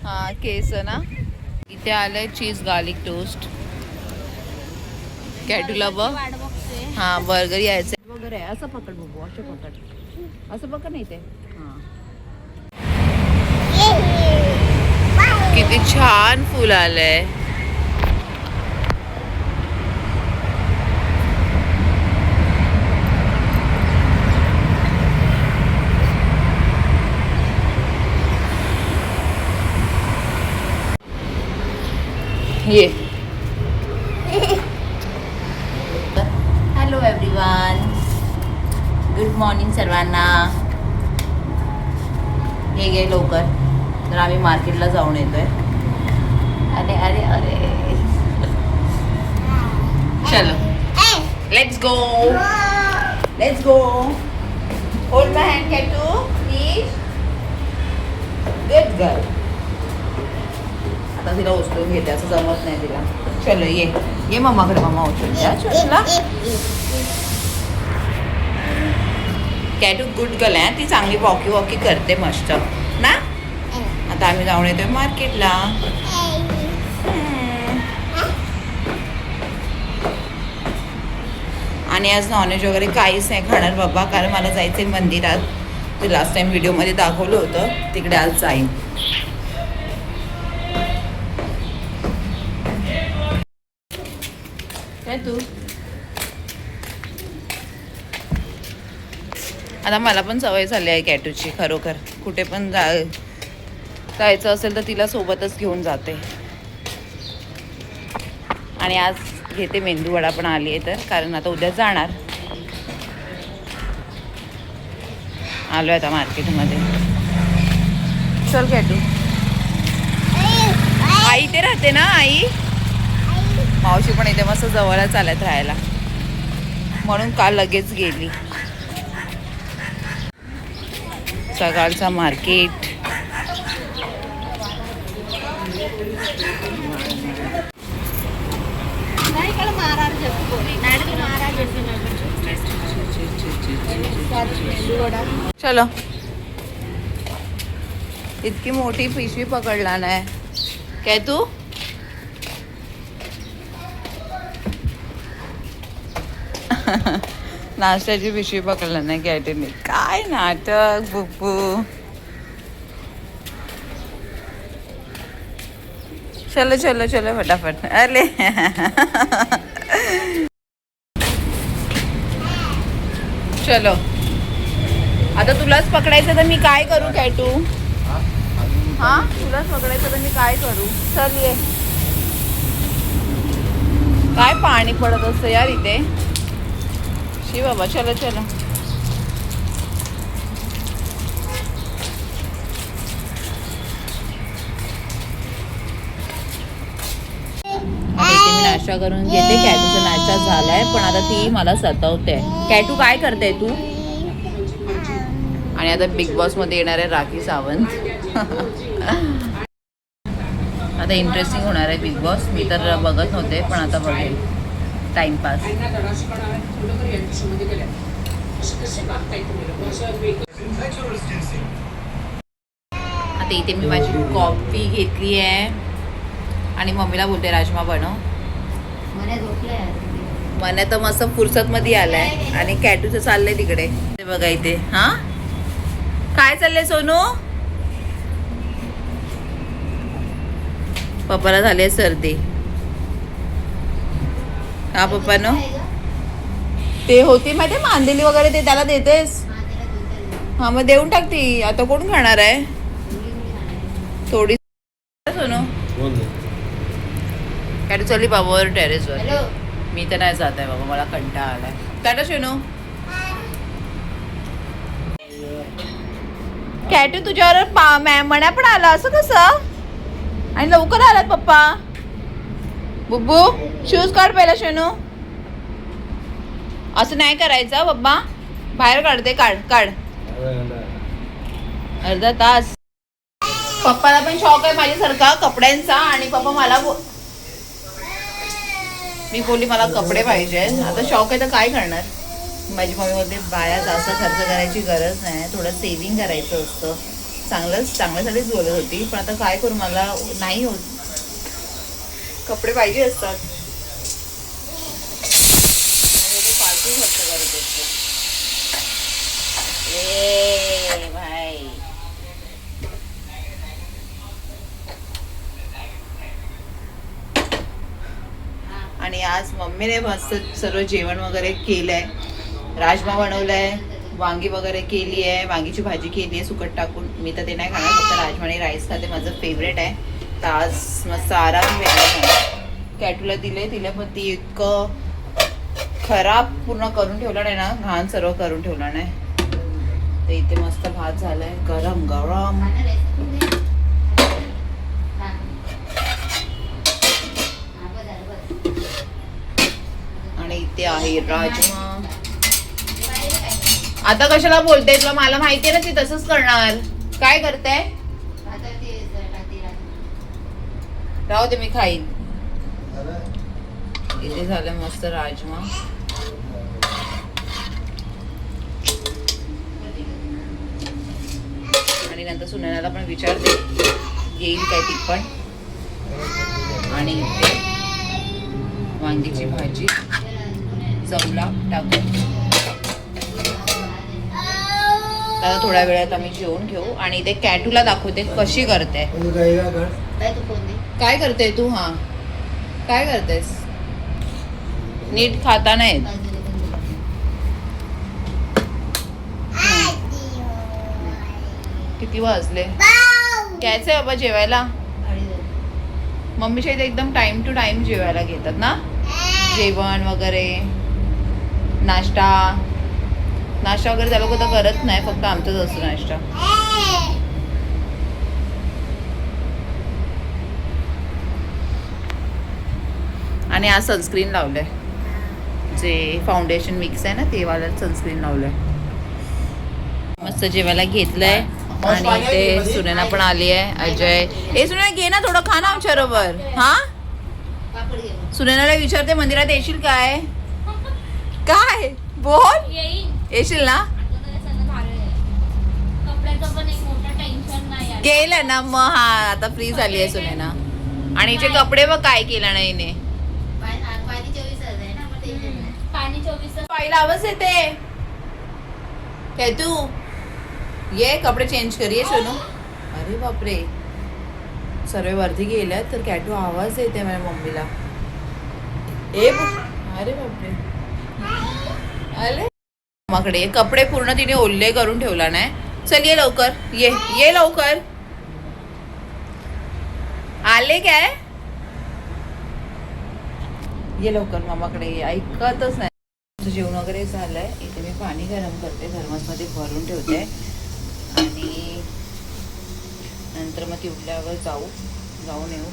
हा केस ना. इथे आलंय चीज गार्लिक टोस्ट. कॅटूला बघ. हा बर्गर यायचं वगैरे. असं पकड बघू. असं पकड. असं पकड नाही ते. हा किती छान फुल आलंय. ये. हॅलो एव्हरीवन, गुड मॉर्निंग सर्वांना. हे गे लवकर, तर आम्ही मार्केटला जाऊन येतोय. अरे अरे अरे चलो let's go. Let's go. Hold my hand कॅटू प्लीज. Good girl. आता तिला उचलून घेते, असं जमत नाही तिला. चलो ये मम्माकडे. मम्मा उचलून द्या छोटूला. कॅटू गुड गर्ल आहे, ती चांगली वॉकी करते मस्त ना. आता आम्ही जाऊन येतोय मार्केटला. आणि आज नॉनव्हेज वगैरे काहीच नाही खाणार बाबा, कारण मला जायचंय मंदिरात. ते लास्ट टाइम व्हिडिओमध्ये दाखवलं होतं, तिकडे आज जाईन. काय तू आता मला पण सवय झाली आहे कॅटूची खरोखर. कुठे पण जायचं असेल तर तिला सोबतच घेऊन जाते. आणि आज घेते मेंदू वडा पण आली आहे तर, कारण आता उद्या जाणार. आलो आता मार्केटमध्ये. चल कॅटू. आई इथे राहते ना. आई मावशी पण इथे मस्त जवळच आल्यात राहायला, म्हणून काल लगेच गेली. सकाळचा मार्केट. चलो. इतकी मोठी पिशवी पकडला नाही काय तू. नाश्त्याची पिशवी पकडला नाही कॅटीने. काय नाटक बुब्बू. चलो चलो चलो फटाफट. अरे चलो. आता तुलाच पकडायचं तर मी काय करू कॅटू. हा तुलाच पकडायचं तर मी काय करू. चल ये. काय पाणी पडत असतं यार इथे. शी बाबा. चलो चलो. मी नाश्ता करून घेते. कॅटूचा नाश्ता झालाय, पण आता ती मला सतावते. कॅटू काय करते तू. आणि आता बिग बॉस मध्ये येणार आहे राखी सावंत. आता इंटरेस्टिंग होणार आहे बिग बॉस. मी तर बघत नव्हते, पण आता बघेल टाइमपास. आता इथे मी माझी कॉफी घेतली आहे आणि मम्मीला बोलते राजमा बनव. मला तर मस्त फुरसत मध्ये आलाय आणि कॅटूचं चाललंय तिकडे. ते बघा इथे. हा काय चाललंय सोनू. पप्पाला झाले सर्दी. हा पप्पानो ते होती माहिती मांदेली वगैरे, ते त्याला देतेस. हा मग देऊन टाकती. आता कोण खाणार आहे थोडी. सोनू कॅटू चली बाबावर टेरेसवर. मी तर नाही जात आहे बाबा, मला कंटाळा आलाय. टाटा सोनू. कॅटू तुझ्यावर मण्या पण आला असं कसं. आणि लवकर आलात पप्पा. बुब्बू शूज काढ पहिला सोनू. असं नाही करायचं बाबा. बाहेर काढते. काढ काढ. अर्धा तास. पप्पाला पण शौक आहे माझ्यासारखा कपड्यांचा. आणि पप्पा मला मी बोलली मला कपडे पाहिजे. आता शौक आहे तर काय करणार. माझी मम्मी बोलते बाया जास्त खर्च करायची गरज नाही, थोडं सेव्हिंग करायचं असतं. चांगल्यासाठीच बोलत होती, पण आता काय करू, मला नाही होत. कपडे पाहिजे असतात. फालतू खर्च करत असते. ए भाई, आणि आज मम्मीने मस्त सर्व जेवण वगैरे केलंय. राजमा बनवलाय, वांगी वगैरे केली आहे, वांगीची भाजी केली आहे सुकट टाकून. मी तर ते नाही खाणार, फक्त राजमा आणि राईस खाते, माझं फेवरेट आहे. तर आज मस्त आराम भेटला. कॅटूला दिले, तिला पण ती इतकं खराब पूर्ण करून ठेवला नाही ना, घाण सर्व करून ठेवला नाही. तर इथे मस्त भात झालाय गरम गरम. आणि इथे आहे राजमा. आता कशाला बोलते, तुला मला माहितीये ना ती तसंच करणार. काय करते, राहू दे, मी खाईन. इथे झालं मस्त राजमा. आणि नंतर सुनैनाला पण विचारते येईल काय ती पण. आणि इथे वांगीची भाजी चवला टाकून. आता थोड्या वेळात आम्ही जेवून घेऊ. आणि ते कॅटूला दाखवते कशी करते. काय करते तू? हा, काय करतेस? नीट खाता नाहीत. किती वाजले? घ्यायचंय बाबा जेवायला. मम्मीच्या इथे एकदम टाइम टू टाइम जेवायला घेतात ना, जेवण वगैरे, नाश्ता वगैरे त्या लोक तर करत नाही, फक्त आमचंच असतो नाश्ता. आणि आज सनस्क्रीन लावलंय, जे फाउंडेशन मिक्स आहे ना ते वाला सनस्क्रीन लावलंय. मस्त जेवायला घेतलंय. आणि इथे सुनैना पण आली आहे. अजय, ए सुनैना घे ना थोडं, खा ना आमच्या बरोबर. हा, सुनैनाला विचारते मंदिरात येशील काय? काय बोल, येशील ना? केलं ना मग. हा, आता फ्री झाली आहे सुनैना. आणि हिचे कपडे बघ काय केलं नाही हिने. पाहिला आवाज येते काय तू? ये कपडे चेंज करिये सोनू. अरे बापरे, सर्व वरती गेल्या तर कॅटू आवाज येते माझ्या मम्मीला. अरे बापरे, अरे माकडे कपडे पूर्ण तिने ओल्ले करून ठेवला नाही. चल ये लवकर, ये लवकर. आले काय? ये लवकर मामाकडे ये. ऐकतच नाही. जेवण वगैरे झालंय. इथे मी पाणी गरम करते, थर्मसमध्ये भरून ठेवते. आणि नंतर मग ती उठल्यावर जाऊन येऊ.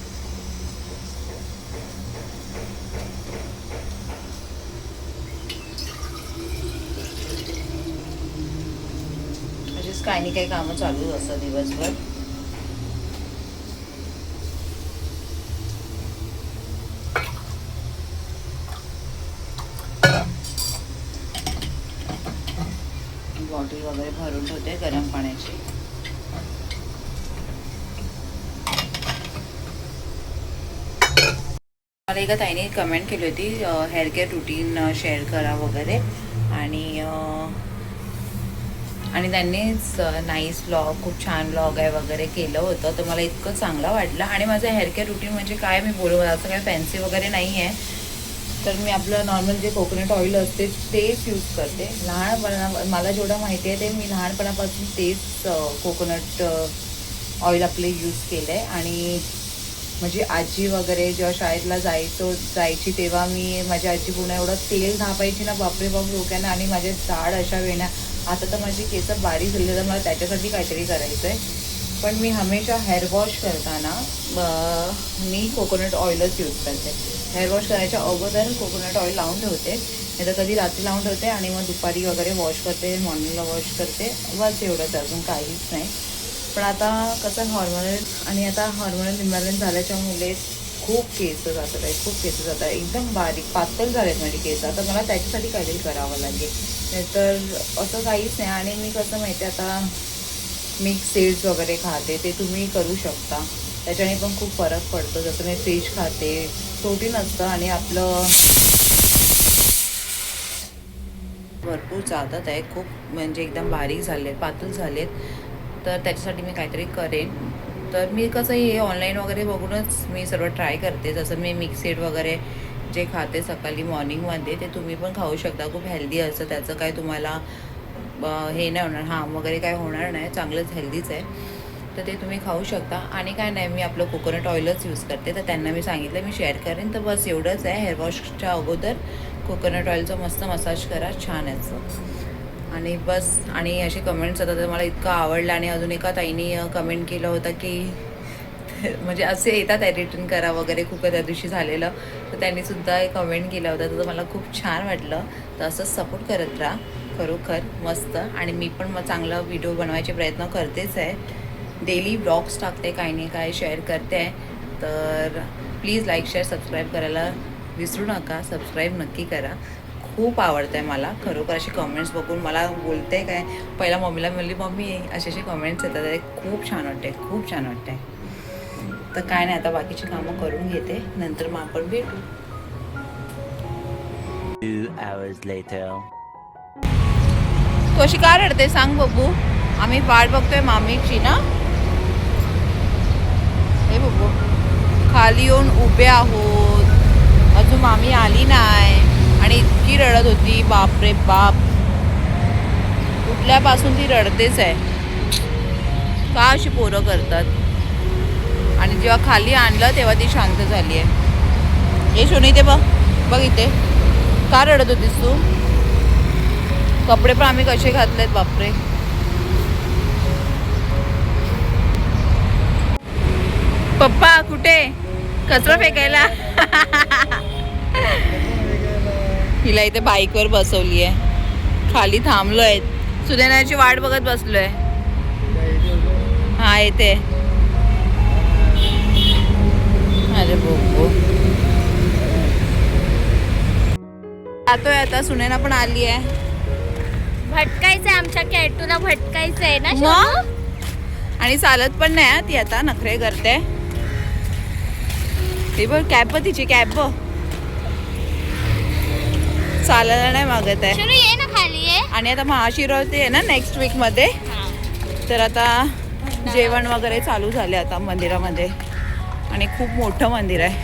म्हणजेच काही नाही काही कामं चालू असतात दिवसभर. बॉटल वगैरे भरून ठेवते गरम पाण्याची. मला एका ताईने कमेंट केली होती हेअर केअर रुटीन शेअर करा वगैरे. आणि त्यांनीच नाईस ब्लॉग, खूप छान ब्लॉग आहे वगैरे केलं होतं. तर मला इतकं चांगलं वाटलं. आणि माझं हेअर केअर रुटीन म्हणजे काय मी बोलू, असं काय फॅन्सी वगैरे नाही आहे. तर मी आपलं नॉर्मल जे कोकोनट ऑइल असते तेच यूज करते. मला जेवढं माहिती आहे ते मी लहानपणापासून तेच कोकोनट ऑइल आपले यूज केलं आहे. आणि म्हणजे आजी वगैरे जेव्हा शाळेतला जायची तेव्हा माझी आजी पुन्हा एवढं तेल धापायची ना, बापरे बाप डोक्यानं. आणि माझे जाड अशा वेण्या. आता तर माझी केस बारीक झाली, तर मला त्याच्यासाठी काहीतरी करायचं आहे. पण मी हमेशा हेअर वॉश करताना मी कोकोनट ऑइलच यूज करते. हेअर वॉश करायच्या अगोदर कोकोनट ऑइल लावून ठेवते, नाही तर कधी रात्री लावून ठेवते आणि मग दुपारी वगैरे वॉश करते, मॉर्निंगला वॉश करते. बस एवढंच, अजून काहीच नाही. पण आता कसं हॉर्मोनल इम्बॅलन्स झाल्याच्यामुळे खूप केस जातात आहे, एकदम बारीक पातळ झालेत माझे केस. आता मला त्याच्यासाठी काहीतरी करावं लागेल, नाहीतर असं काहीच नाही. आणि मी कसं माहिती आहे, आता मिक्स सीड्स वगैरे खाते ते तुम्ही करू शकता. त्याच्याने पण खूप फरक पडतो. जसं मी फिश खाते, प्रोटीन असतं आणि आपलं भरपूर जातात आहे, खूप म्हणजे एकदम बारीक झाले, पातळ झालेत. तर त्याच्यासाठी मी काहीतरी करेन. तर मी कसं हे ऑनलाईन वगैरे बघूनच मी सर्व ट्राय करते. जसं मी मिक्सेड वगैरे जे खाते सकाळी मॉर्निंगमध्ये ते तुम्ही पण खाऊ शकता. खूप हेल्दी असतं, त्याचं काय तुम्हाला हे नाही होणार, हार्म वगैरे काय होणार नाही, चांगलंच हेल्दीच आहे. तर ते तुम्ही खाऊ शकता. आणि काय नाही, मी आपलं कोकोनट ऑइलच यूज करते. तर त्यांना मी सांगितलं मी शेअर करेन. तर बस एवढंच आहे. हेअर वॉशच्या अगोदर कोकोनट ऑइलचं मस्त मसाज करा, छान याचं. आणि बस. आणि असे कमेंट्स येतात, तर मला इतकं आवडलं. आणि अजून एका ताईनी कमेंट केलं होतं की म्हणजे असे येतात आहे रिटर्न करा वगैरे, खूप त्या दिवशी झालेलं. तर त्यांनीसुद्धा एक कमेंट केला होता, तर मला खूप छान वाटलं. तर असंच सपोर्ट करत राहा, खरोखर मस्त. आणि मी पण मग चांगला व्हिडिओ बनवायचे प्रयत्न करतेच आहे. डेली ब्लॉग्स टाकते, काही नाही काय शेअर करते आहे. तर प्लीज लाईक शेअर सबस्क्राईब करायला विसरू नका. सबस्क्राईब नक्की करा. खूप आवडतं आहे मला खरोखर. असे कमेंट्स बघून मला बोलते काय, पहिला मम्मीला म्हणली मम्मी असे कमेंट्स येतात आहे, खूप छान वाटते, खूप छान वाटते. तर काय नाही, आता बाकीची कामं करून घेते, नंतर मग आपण भेटू. 2 hours later. तू अशी का रडते सांग बघू. आम्ही वाट बघतोय मामीची ना. हे बघू खाली येऊन उभे आहोत, अजून मामी आली नाही. आणि इतकी रडत होती, बाप रे बाप, उठल्यापासून ती रडतेच आहे. का अशी पोरं करतात. आणि जेव्हा खाली आणलं तेव्हा ती शांत झाली आहे. हे शोनी ते बघ बघ इथे, का रडत होतीस तू. कपडे पण आम्ही कसे घातलेत बापरे. पप्पा कुठे, कचरा फेकायला. हिला इथे बाईकवर बसवली आहे, खाली थांबलोय, सुनेनाची वाट बघत बसलोय. हा येते. अरे बो जातोय आता. सुनेना पण आली आहे. भटकायचंय आमच्या कॅटूला, भटकायचंय ना मग? शोनू? आणि चालत पण नाही ती, आता नखरे करते. ती बघ कॅब, तिची कॅब चालायला नाही मागत आहे. शोनू ये ना खाली ये. आणि आता महाशिवरात्री आहे ना नेक्स्ट वीक मध्ये. तर आता जेवण वगैरे चालू झाले आता मंदिरामध्ये. आणि खूप मोठं मंदिर आहे,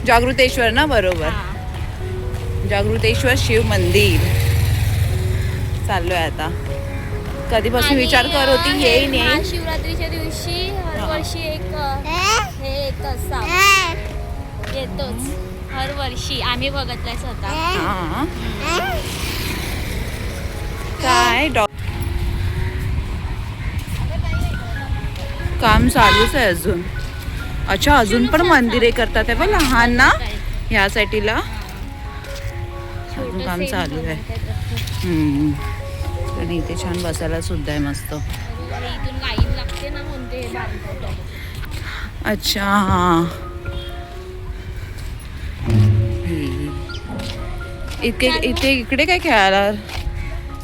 जागृतेश्वर ना, बरोबर, जागृतेश्वर शिव मंदिर. चाललोय आता. कधीपासून विचार करत होती येईन येईन. महाशिवरात्रीच्या दिवशी हर वर्षी एक हे येतच येतोच हर वर्षी. आम्ही बघितलंय स्वतः. हा. काय काम चालूच आहे अजून. अच्छा, अजून पण मंदिरे करतात आहे बघ लहान ना, ह्या साईडला अजून काम चालू आहे. आणि इथे छान बसायला सुद्धा आहे मस्त. इथून लाईन लागते ना कोणते. अच्छा हा. इथे इकडे काय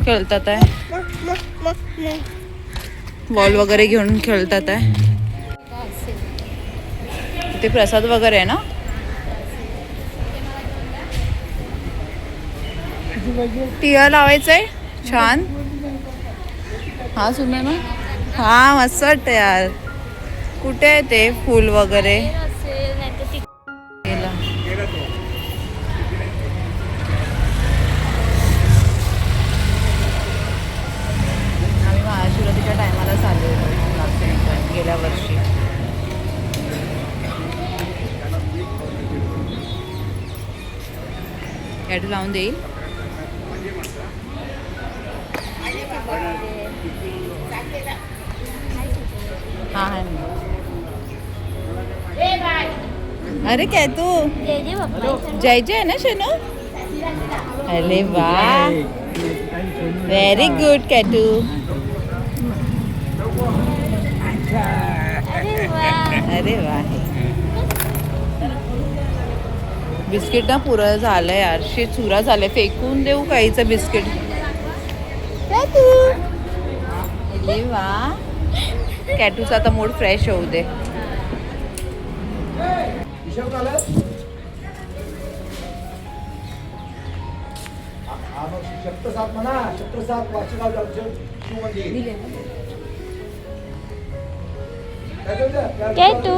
खेळतात आहे, बॉल वगैरे घेऊन खेळतात आहे. इथे प्रसाद वगैरे आहे ना. टिया लावायचंय छान. हा सुने ना, हा मस्त वाटतं यार. कुठे आहे ते फूल वगैरे. आम्ही महाशिवरात्रीच्या टायमाला चाललो होतो गेल्या वर्षी. कॅट लावून देईल. हा हा. अरे काय तू जय जय ना शनू. अरे वा, व्हेरी गुड कॅटू. अरे वा. बिस्किट ना पुरं झालं यार, चुरा झालंय. फेकून देऊ काहीचं बिस्किट. अरे वा, कॅटूचा आता मूड फ्रेश होऊ दे. काय तू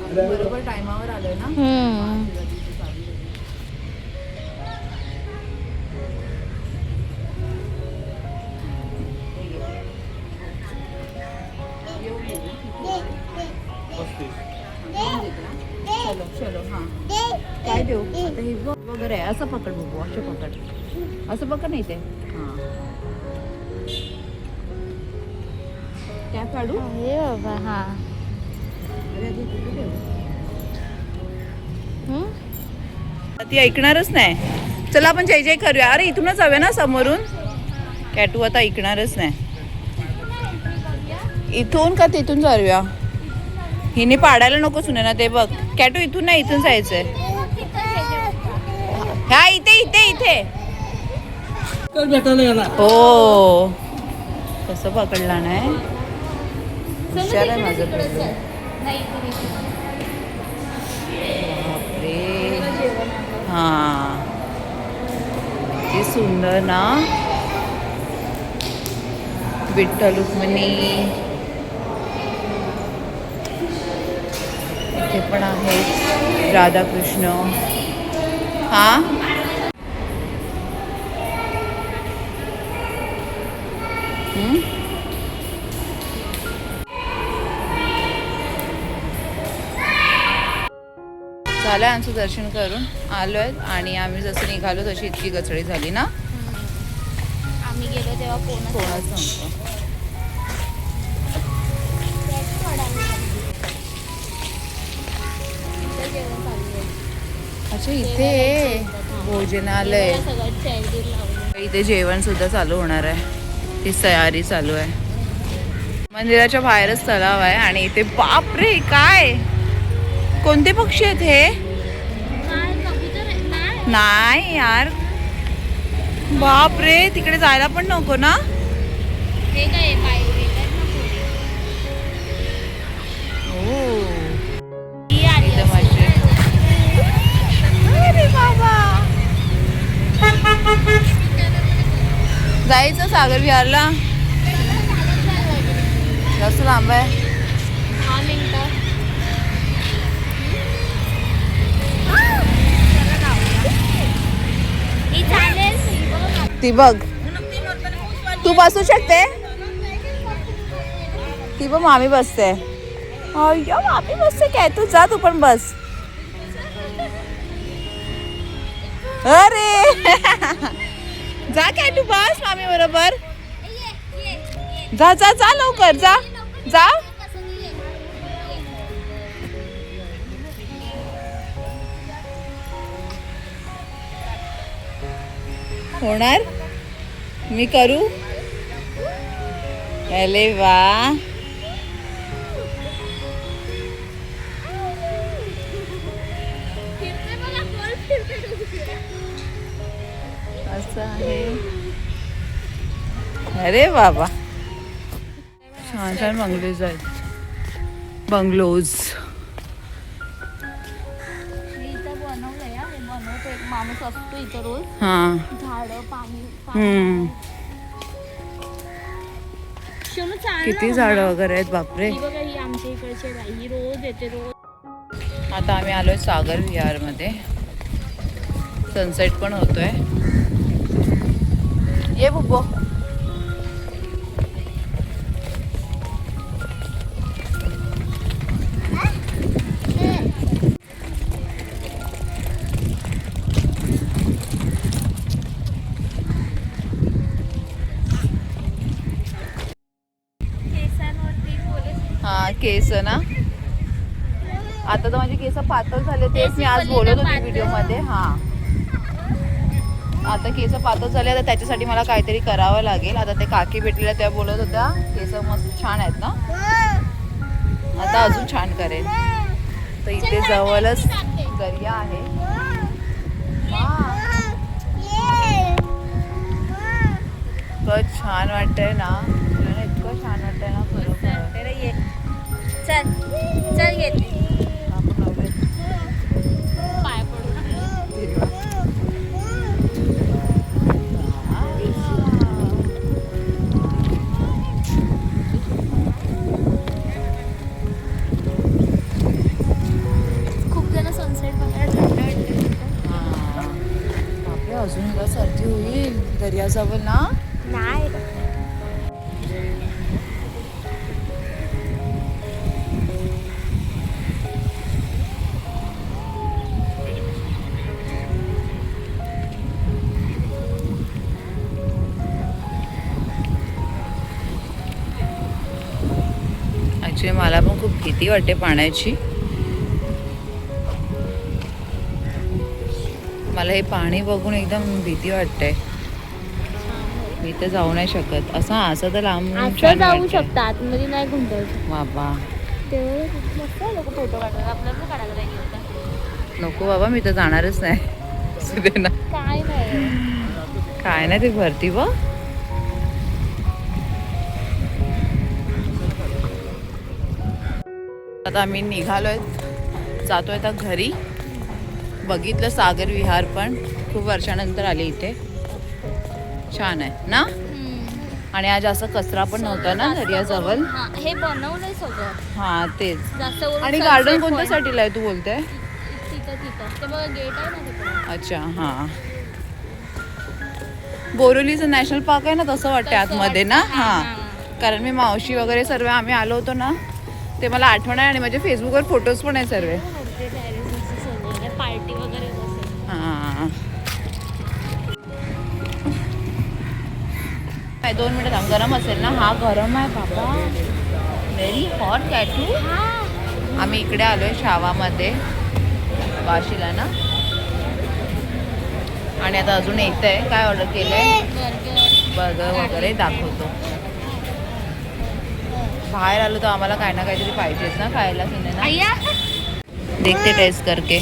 बरोबर टायमावर आलोय ना. चलो चलो हां काय देऊ आता हे बघ वगैरे आहे. असं पकड बघू, असं पकड, असं पकड नाही ते. हां काय काढू? अरे बाबा हा ती ऐकणारच नाही. चला आपण जय जय करूया. अरे इथूनच जाऊया ना समोरून. कॅटू आता ऐकणारच नाही. इथून का तिथून जाऊया? हिने पाडायला नको सुने ना ते बघ. कॅटू इथून नाही, इथून जायचंय. हा इथे इथे इथे. हो कसं पकडला नाही. हुशार आहे माझं पिल्लू. बापरे हा किती सुंदर ना. विठ्ठल रुक्मिणी इथे पण आहेत. राधाकृष्ण. हा झालं आमचं दर्शन करून आलोय आणि आम्ही जसं निघालो तशी इतकी गचडी झाली ना. आम्ही गेलो तेव्हा कोणच कोणाच नव्हतं. अच्छा इथे भोजनालय, इथे जेवण सुद्धा चालू होणार आहे. ती तयारी चालू आहे. मंदिराच्या बाहेरच तलाव आहे आणि इथे बापरे काय कोणते पक्षी आहेत हे? नाही यार बापरे तिकडे जायला पण नको ना. हे काय जायचं सागर विहारला. जास्त लांब आहे. 10 मिनिटं. ती बघ तू बसू शकते. ती बघ मामी बसते. अय्या मामी बसते काय. तू जा तू पण बस. अरे जा काय तू बस मामी बरोबर. जा जा जा लवकर जा जा. होणार मी करू. अरे वा असं आहे. अरे बाबा छान छान बंगलोज आहेत. बंगलोज माणूस असतो इथं रोज. हां झाडं पाणी किती झाडं वगैरे आहेत बापरे. बघा ही आमच्या इकडची बाई ही रोज येते रोज. आता आम्ही आलोय सागर विहार मध्ये. सनसेट पण होतोय. ये बुब्बो. हा केस ना. आता तर माझे केस पातळ झाले. तेच मी आज बोलत होते व्हिडिओ मध्ये. हा आता केस पातळ झाले. आता त्याच्यासाठी मला काहीतरी करावं लागेल. आता ते काकी भेटलेल्या त्या बोलत होत्या केस मस्त छान आहेत ना. आता अजून छान करेल. तर इथे जवळच दर्या आहे. इतकं छान वाटतंय ना, तुला ना इतकं छान वाटतंय ना खरोखर. तर ये चल चल येते आपण लावूया. पाय पडून. खूप जण सनसेट बघायला थंड बापरे, अजून का सर्दी होईल दर्याजवळ ना. नाही. ॲक्च्युली मला पण खूप भीती वाटते पाण्याची. मला हे पाणी बघून एकदम भीती वाटते. मी तर जाऊ नाही शकत. असं तर लांब असं जाऊ शकता, आतमध्ये नाही गुंतवत. बाबा तेव्हा मस्त लोक फोटो काढतात, आपल्याला पण काढायला पाहिजे होता. नको बाबा, मी तर जाणारच नाही. असू दे ना. काय नाही काय नाही, ते भरती बघ. आता आम्ही निघालोय, जातोय आता घरी. बघितलं सागर विहार, पण खूप वर्षानंतर आले इथे. छान आहे ना. आणि आज असं कचरा पण नव्हता ना दर्याजवळ. हा, हे बनवलंय सगळं. हा तेच. जास्त वरून आणि sunset गार्डन point. कोणत्या साठीला आहे तू बोलते? तिथं ते बघ, गेट आहे ना तिकडे. अच्छा, हा. बोरिवलीचं नॅशनल पार्क आहे ना, तसं वाटतं आतमध्ये ना. हा, कारण मी मावशी वगैरे सर्व आम्ही आलो होतो ना, ते मला आठवण आहे. आणि माझे फेसबुकवर फोटोज पण आहे सर्व. पार्टी वगैरे बसेल. हां, 2 मिनिटं थांब. गरम असेल ना. हा गरम आहे बाबा, व्हेरी हॉट कॅटू. आम्ही इकडे आलोय शावामध्ये, वाशीला ना. आणि आता अजून येत आहे. काय ऑर्डर केलंय? बर्गर वगैरे दाखवतो. बाहेर आलो तर आम्हाला काही ना काहीतरी पाहिजेच ना खायला. ना देखते टेस्ट करके.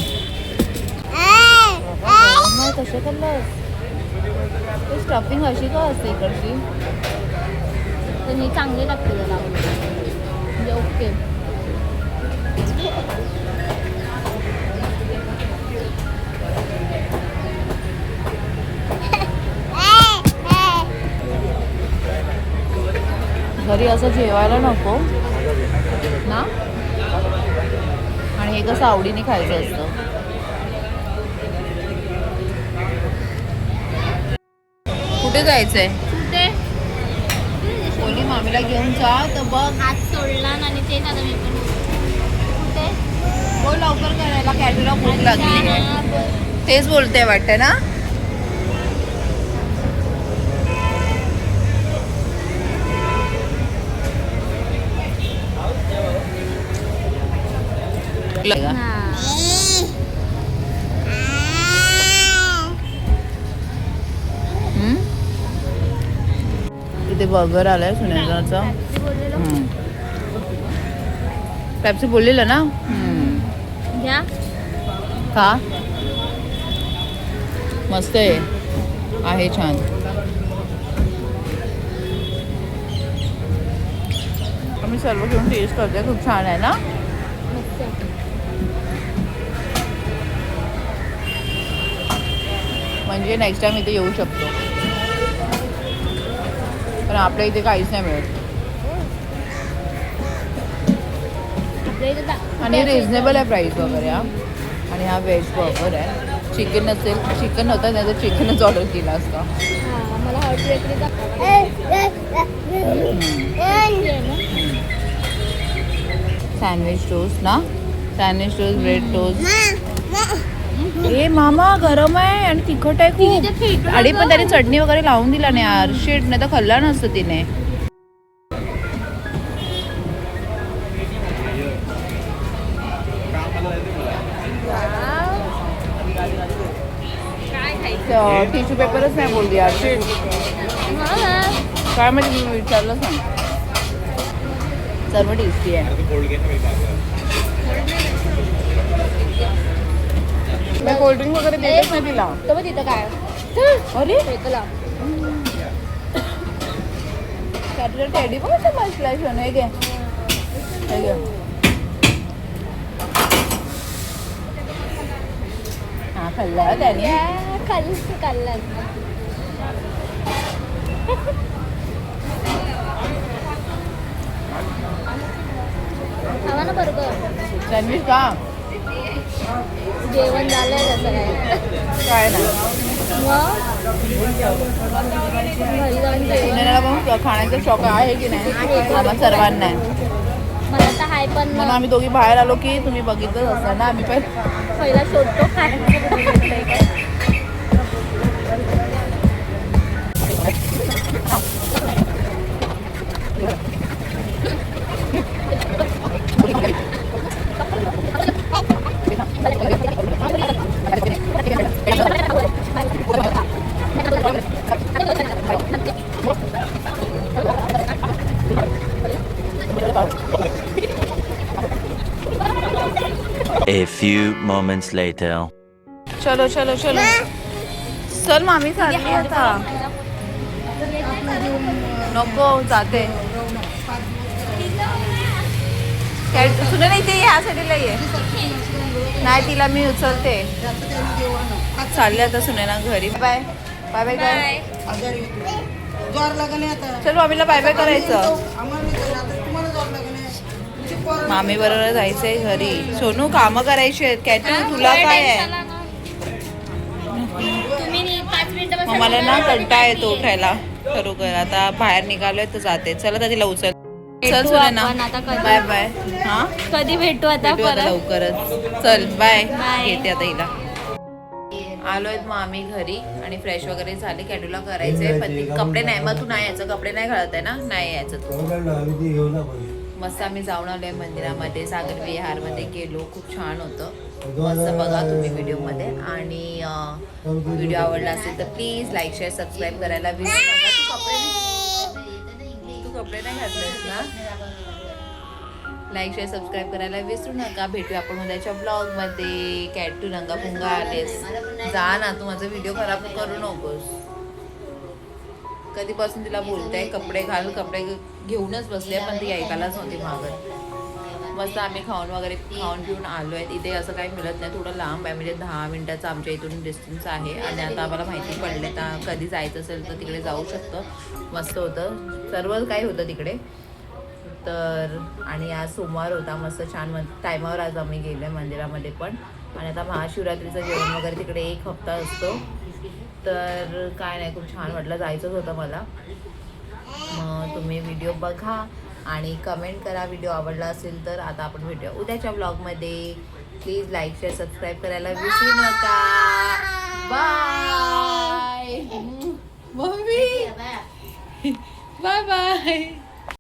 कसे खाल्लं? स्टफिंग अशी का असते इकडची? तर चांगले लागते त्याला, म्हणजे ओके. घरी असं जेवायला नको ना. आणि हे कसं आवडीने खायचं असतं. कुठे जायचंय? कुठे कोणी मामीला घेऊन जा तर बघ. हात सोडला आणि ते आता मी पण कुठे हो, लवकर करायला, कॅटूला भूक लागली आहे. तेच बोलते वाटतं ना. इथे बर्गर आलाय सुनेत्राचा. पेप्सी बोललेलं ना. घ्या. खा, मस्त आहे छान. आम्ही सर्व घेऊन टेस्ट करते. खूप छान आहे ना. म्हणजे नेक्स्ट टाइम इथे येऊ शकतो. पण आपल्या इथे काहीच नाही मिळत. आणि रिझनेबल आहे प्राईस वगैरे. आणि हा व्हेज बर्गर आहे. चिकन नसेल, चिकन नव्हता नाही तर चिकनच ऑर्डर केला असता. मला हॉट बेकरी सँडविच टोस्ट ना. Sandwich toast, bread toast. ए मामा, गरम आहे आणि तिखट आहे खूप. आणि पण त्याने चटणी वगैरे लावून दिला नाही यार. शेट, नाही तर खाल्ला नसतं तिने. टिश्यू पेपरच नाही बोलली यार. शेट, काय माहिती, मी विचारलं सांग. सर्व टेस्टी आहे. मी कोल्ड्रिंक वगैरे देतच नाही तिला. तर मग तिथं काय अरे फेकला. कॅटचं टेडी पण कसं बसलाय सोनं हे घे हे घे हा खाल्ला त्याने खाल्लं खावा ना बरोबर सँडविच का जेवण झालंय तसं काय काय नाही घरी जाऊन जेवण पुण्याला पण खाण्याचा शौक आहे की नाही आम्हा सर्वांना आहे. मला तर हाय पण म्हणून आम्ही दोघी बाहेर आलो की तुम्ही बघितलंच असणार ना आम्ही पण पहिला शोधतो काय A few moments later. चलो चलो चलो चल मामी चालली आता नको जाते सुने नाही ते ह्या साईडला ये नाही तिला मी उचलते चालले आता सुने ना घरी बाय बाय बाय काय चल मामीला बाय बाय करायचं मामी बरोबर जायचंय घरी सोनू कामं करायची आहेत कॅटू तुला काय आहे मग मला ना कंटाळा येतो उठायला खरोखर आता बाहेर निघालोय तर जाते चला तर तिला उचल चल सुने ना बाय बाय हा कधी भेटू आता भेटू आता परत लवकरच चल बाय Bye. घेते आता हिला आलोय मग आम्ही घरी आणि फ्रेश वगैरे झाले कॅटूला करायचंय पण ती कपडे नाही मग तू नाही यायचं कपडे नाही घालत आहे ना नाही यायचं तू मस्त आम्ही जाऊन आलोय मंदिरामध्ये सागर विहारमध्ये गेलो खूप छान होतं मस्त बघा तुम्ही व्हिडिओमध्ये आणि व्हिडिओ आवडला असेल तर प्लीज लाईक शेअर सबस्क्राईब करायला विसरू नका तू कपडे नाही घातलेस ना लाईक शेअर सबस्क्राईब करायला विसरू नका भेटूया आपण उद्याच्या ब्लॉगमध्ये कॅटू रंगा पुंगा आलेस जा ना तू माझा व्हिडिओ खराब करू नकोस कधीपासून तिला बोलते कपडे घाल कपडे घेऊनच बसले पण ती ऐकायलाच नव्हती मागत मस्त आम्ही खाऊन पिऊन आलो आहे इथे असं काही मिळत नाही थोडं लांब आहे म्हणजे 10 मिनिटाचं आमच्या इथून डिस्टन्स आहे आणि आता आम्हाला माहिती पडले तर कधी जायचं असेल तर तिकडे जाऊ शकतं मस्त होतं सर्व काही होतं तिकडे तर आणि आज सोमवार होता मस्त छान टायमावर आज आम्ही गेलो आहे मंदिरामध्ये पण आणि आता महाशिवरात्रीचं जेवण वगैरे तिकडे 1 हप्ता असतो तर काय नाही खूप छान वाटलं जायचंच होतं मला मग तुम्ही व्हिडिओ बघा आणि कमेंट करा व्हिडिओ आवडला असेल तर आता आपण भेटूया उद्याच्या ब्लॉगमध्ये प्लीज लाईक शेअर सबस्क्राईब करायला विसरू नका बाय मम्मी बाय बाय